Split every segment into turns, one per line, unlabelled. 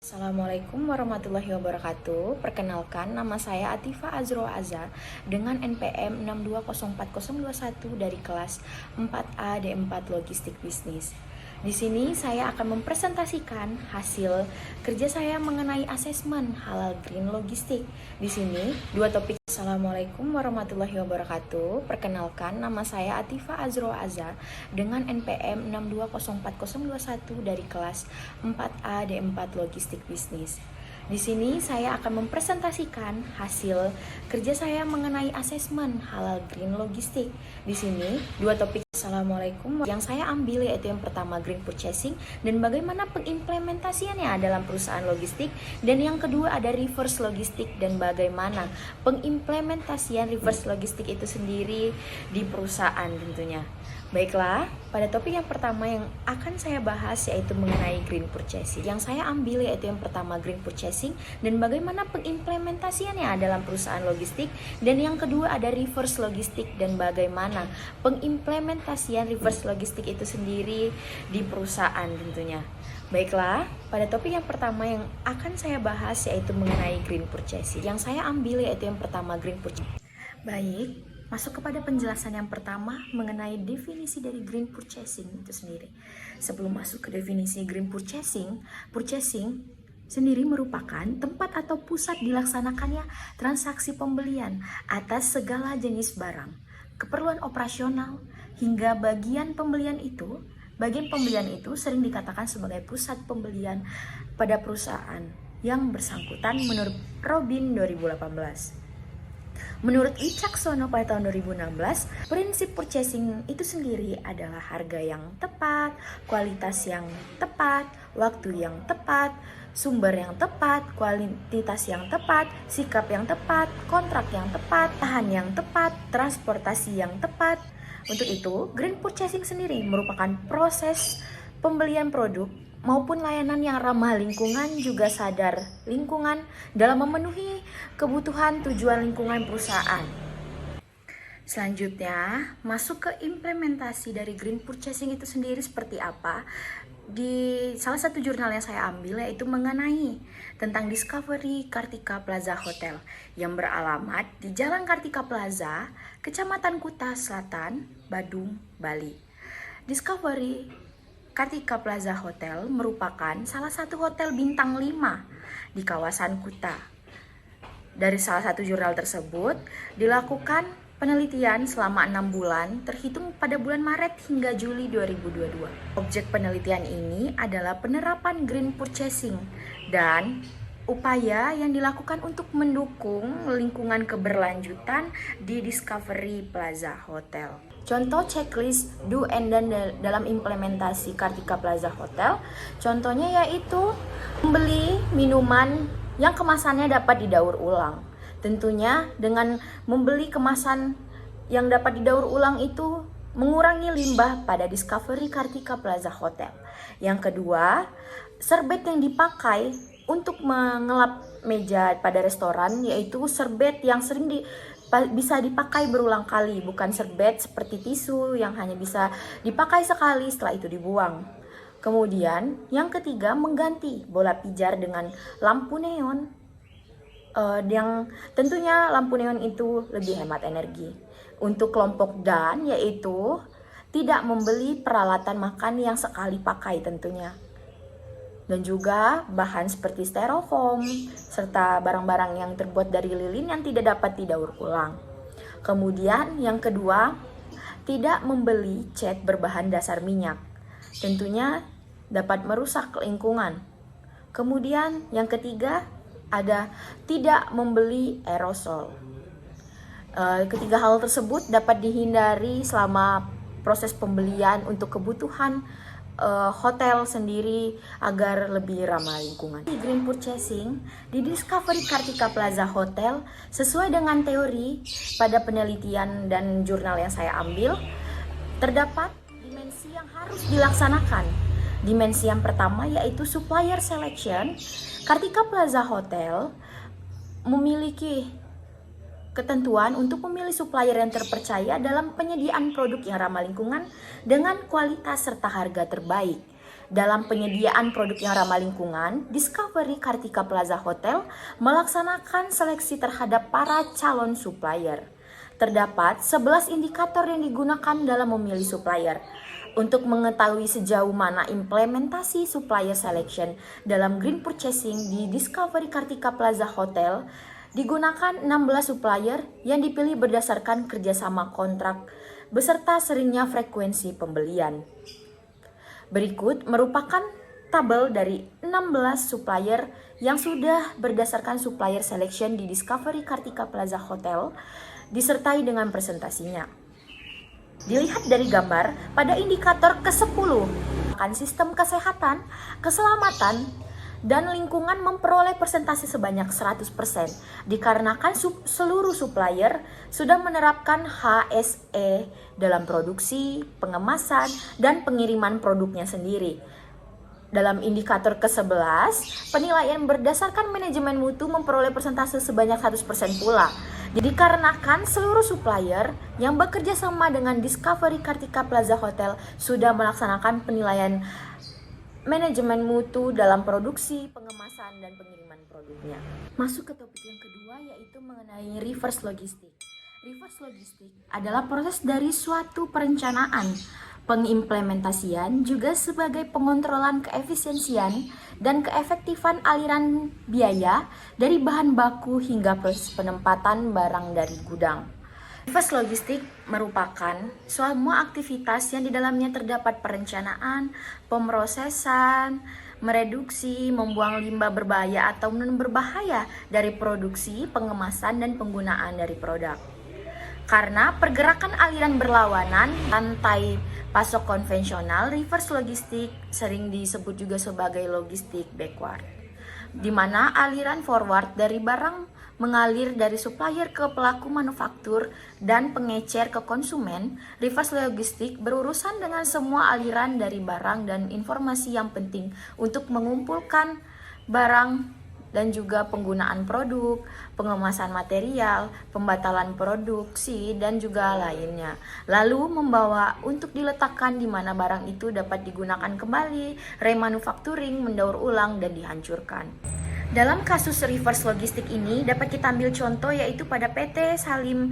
Assalamualaikum warahmatullahi wabarakatuh. Perkenalkan, nama saya Atifa Azro Azhar dengan NPM 620421 dari kelas 4A D4 Logistik Bisnis. Di sini saya akan mempresentasikan hasil kerja saya mengenai asesmen halal green logistik. Di sini dua topik. Assalamualaikum warahmatullahi wabarakatuh. Perkenalkan, nama saya Atifa Azro Azhar dengan NPM 620421 dari kelas 4A D4 Logistik Bisnis. Di sini saya akan mempresentasikan hasil kerja saya mengenai asesmen halal green logistik. Di sini dua topik. Assalamualaikum. Yang saya ambil yaitu yang pertama green purchasing dan bagaimana pengimplementasiannya dalam perusahaan logistik, dan yang kedua ada reverse logistik dan bagaimana pengimplementasian reverse logistik itu sendiri di perusahaan tentunya. Baiklah, pada topik yang pertama yang akan saya bahas yaitu mengenai green purchasing. Yang saya ambil yaitu yang pertama green purchasing dan bagaimana pengimplementasiannya dalam perusahaan logistik, dan yang kedua ada reverse logistik dan bagaimana pengimplementasian reverse logistik itu sendiri di perusahaan tentunya. Baiklah, pada topik yang pertama yang akan saya bahas yaitu mengenai green purchasing. Yang saya ambil yaitu yang pertama green purchasing. Baik, masuk kepada penjelasan yang pertama mengenai definisi dari green purchasing itu sendiri. Sebelum masuk ke definisi green purchasing, purchasing sendiri merupakan tempat atau pusat dilaksanakannya transaksi pembelian atas segala jenis barang, keperluan operasional, hingga bagian pembelian itu sering dikatakan sebagai pusat pembelian pada perusahaan yang bersangkutan menurut Robin 2018. Menurut Wicaksono pada tahun 2016, prinsip purchasing itu sendiri adalah harga yang tepat, kualitas yang tepat, waktu yang tepat, sumber yang tepat, kualitas yang tepat, sikap yang tepat, kontrak yang tepat, tahan yang tepat, transportasi yang tepat. Untuk itu, green purchasing sendiri merupakan proses pembelian produk maupun layanan yang ramah lingkungan, juga sadar lingkungan dalam memenuhi kebutuhan tujuan lingkungan perusahaan. Selanjutnya, masuk ke implementasi dari green purchasing itu sendiri seperti apa. Di salah satu jurnal yang saya ambil yaitu mengenai tentang Discovery Kartika Plaza Hotel yang beralamat di Jalan Kartika Plaza, Kecamatan Kuta Selatan, Badung, Bali. Discovery Kartika Plaza Hotel merupakan salah satu hotel bintang 5 di kawasan Kuta. Dari salah satu jurnal tersebut dilakukan penelitian selama 6 bulan terhitung pada bulan Maret hingga Juli 2022. Objek penelitian ini adalah penerapan green purchasing dan upaya yang dilakukan untuk mendukung lingkungan keberlanjutan di Discovery Plaza Hotel. Contoh checklist do and done dalam implementasi Kartika Plaza Hotel. Contohnya yaitu membeli minuman yang kemasannya dapat didaur ulang. Tentunya dengan membeli kemasan yang dapat didaur ulang itu mengurangi limbah pada Discovery Kartika Plaza Hotel. Yang kedua, serbet yang dipakai untuk mengelap meja pada restoran yaitu serbet yang sering bisa dipakai berulang kali, bukan serbet seperti tisu yang hanya bisa dipakai sekali setelah itu dibuang. Kemudian yang ketiga, mengganti bola pijar dengan lampu neon, yang tentunya lampu neon itu lebih hemat energi. Untuk kelompok dan yaitu tidak membeli peralatan makan yang sekali pakai tentunya, dan juga bahan seperti styrofoam serta barang-barang yang terbuat dari lilin yang tidak dapat didaur ulang. Kemudian yang kedua, tidak membeli cat berbahan dasar minyak, tentunya dapat merusak lingkungan. Kemudian yang ketiga ada tidak membeli aerosol. Ketiga hal tersebut dapat dihindari selama proses pembelian untuk kebutuhan hotel sendiri agar lebih ramah lingkungan. Green purchasing di Discovery Kartika Plaza Hotel sesuai dengan teori pada penelitian dan jurnal yang saya ambil, terdapat dimensi yang harus dilaksanakan. Dimensi yang pertama yaitu supplier selection. Kartika Plaza Hotel memiliki ketentuan untuk memilih supplier yang terpercaya dalam penyediaan produk yang ramah lingkungan dengan kualitas serta harga terbaik. Dalam penyediaan produk yang ramah lingkungan, Discovery Kartika Plaza Hotel melaksanakan seleksi terhadap para calon supplier. Terdapat 11 indikator yang digunakan dalam memilih supplier. Untuk mengetahui sejauh mana implementasi supplier selection dalam green purchasing di Discovery Kartika Plaza Hotel, digunakan 16 supplier yang dipilih berdasarkan kerjasama kontrak beserta seringnya frekuensi pembelian. Berikut merupakan tabel dari 16 supplier yang sudah berdasarkan supplier selection di Discovery Kartika Plaza Hotel, disertai dengan presentasinya. Dilihat dari gambar, pada indikator ke-10, akan sistem kesehatan, keselamatan, dan lingkungan memperoleh persentase sebanyak 100%, dikarenakan seluruh supplier sudah menerapkan HSE dalam produksi, pengemasan, dan pengiriman produknya sendiri. Dalam indikator ke-11, penilaian berdasarkan manajemen mutu memperoleh persentase sebanyak 100% pula. Dikarenakan seluruh supplier yang bekerja sama dengan Discovery Kartika Plaza Hotel sudah melaksanakan penilaian manajemen mutu dalam produksi, pengemasan, dan pengiriman produknya. Masuk ke topik yang kedua, yaitu mengenai reverse logistik. Reverse logistik adalah proses dari suatu perencanaan, pengimplementasian, juga sebagai pengontrolan keefisiensian dan keefektifan aliran biaya dari bahan baku hingga proses penempatan barang dari gudang. Reverse logistik merupakan semua aktivitas yang di dalamnya terdapat perencanaan, pemrosesan, mereduksi, membuang limbah berbahaya atau non berbahaya dari produksi, pengemasan, dan penggunaan dari produk. Karena pergerakan aliran berlawanan, rantai pasok konvensional, reverse logistik sering disebut juga sebagai logistik backward, di mana aliran forward dari barang mengalir dari supplier ke pelaku manufaktur dan pengecer ke konsumen. Reverse logistik berurusan dengan semua aliran dari barang dan informasi yang penting untuk mengumpulkan barang dan juga penggunaan produk, pengemasan material, pembatalan produksi, dan juga lainnya. Lalu membawa untuk diletakkan di mana barang itu dapat digunakan kembali, remanufacturing, mendaur ulang, dan dihancurkan. Dalam kasus reverse logistik ini dapat kita ambil contoh yaitu pada PT Salim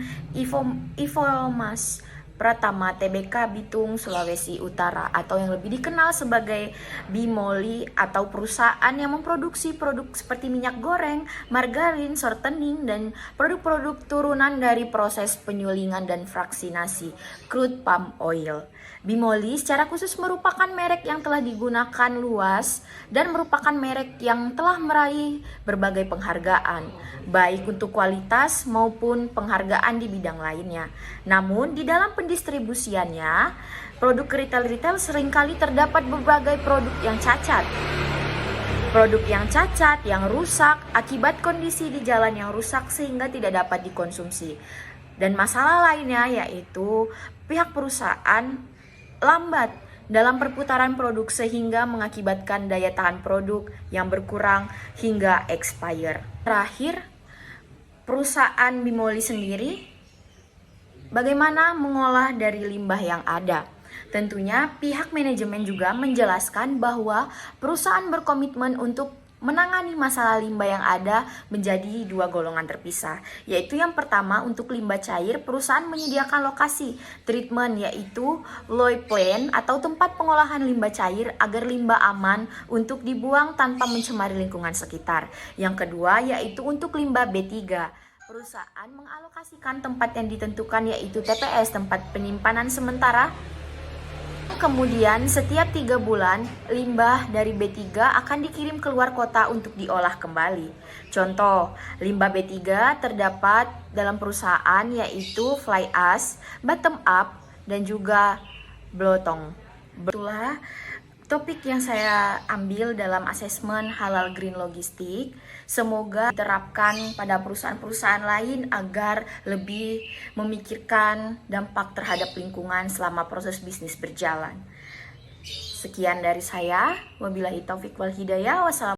Infomas Pratama Tbk Bitung, Sulawesi Utara, atau yang lebih dikenal sebagai Bimoli, atau perusahaan yang memproduksi produk seperti minyak goreng, margarin, shortening, dan produk-produk turunan dari proses penyulingan dan fraksinasi crude palm oil. Bimoli secara khusus merupakan merek yang telah digunakan luas dan merupakan merek yang telah meraih berbagai penghargaan, baik untuk kualitas maupun penghargaan di bidang lainnya. Namun di dalam pendistribusiannya, produk retail seringkali terdapat berbagai produk yang cacat. Produk yang cacat, yang rusak akibat kondisi di jalan yang rusak sehingga tidak dapat dikonsumsi. Dan masalah lainnya yaitu pihak perusahaan lambat dalam perputaran produk sehingga mengakibatkan daya tahan produk yang berkurang hingga expire. Terakhir, perusahaan Bimoli sendiri bagaimana mengolah dari limbah yang ada. Tentunya pihak manajemen juga menjelaskan bahwa perusahaan berkomitmen untuk menangani masalah limbah yang ada menjadi dua golongan terpisah, yaitu yang pertama untuk limbah cair, perusahaan menyediakan lokasi treatment yaitu low plant atau tempat pengolahan limbah cair agar limbah aman untuk dibuang tanpa mencemari lingkungan sekitar. Yang kedua yaitu untuk limbah B3. Perusahaan mengalokasikan tempat yang ditentukan yaitu TPS, tempat penyimpanan sementara. Kemudian setiap 3 bulan limbah dari B3 akan dikirim keluar kota untuk diolah kembali. Contoh, limbah B3 terdapat dalam perusahaan yaitu fly ash, bottom up, dan juga blotong. Itulah topik yang saya ambil dalam asesmen halal green logistik. Semoga diterapkan pada perusahaan-perusahaan lain agar lebih memikirkan dampak terhadap lingkungan selama proses bisnis berjalan. Sekian dari saya. Wabillahi taufiq wal hidayah. Wassalamualaikum.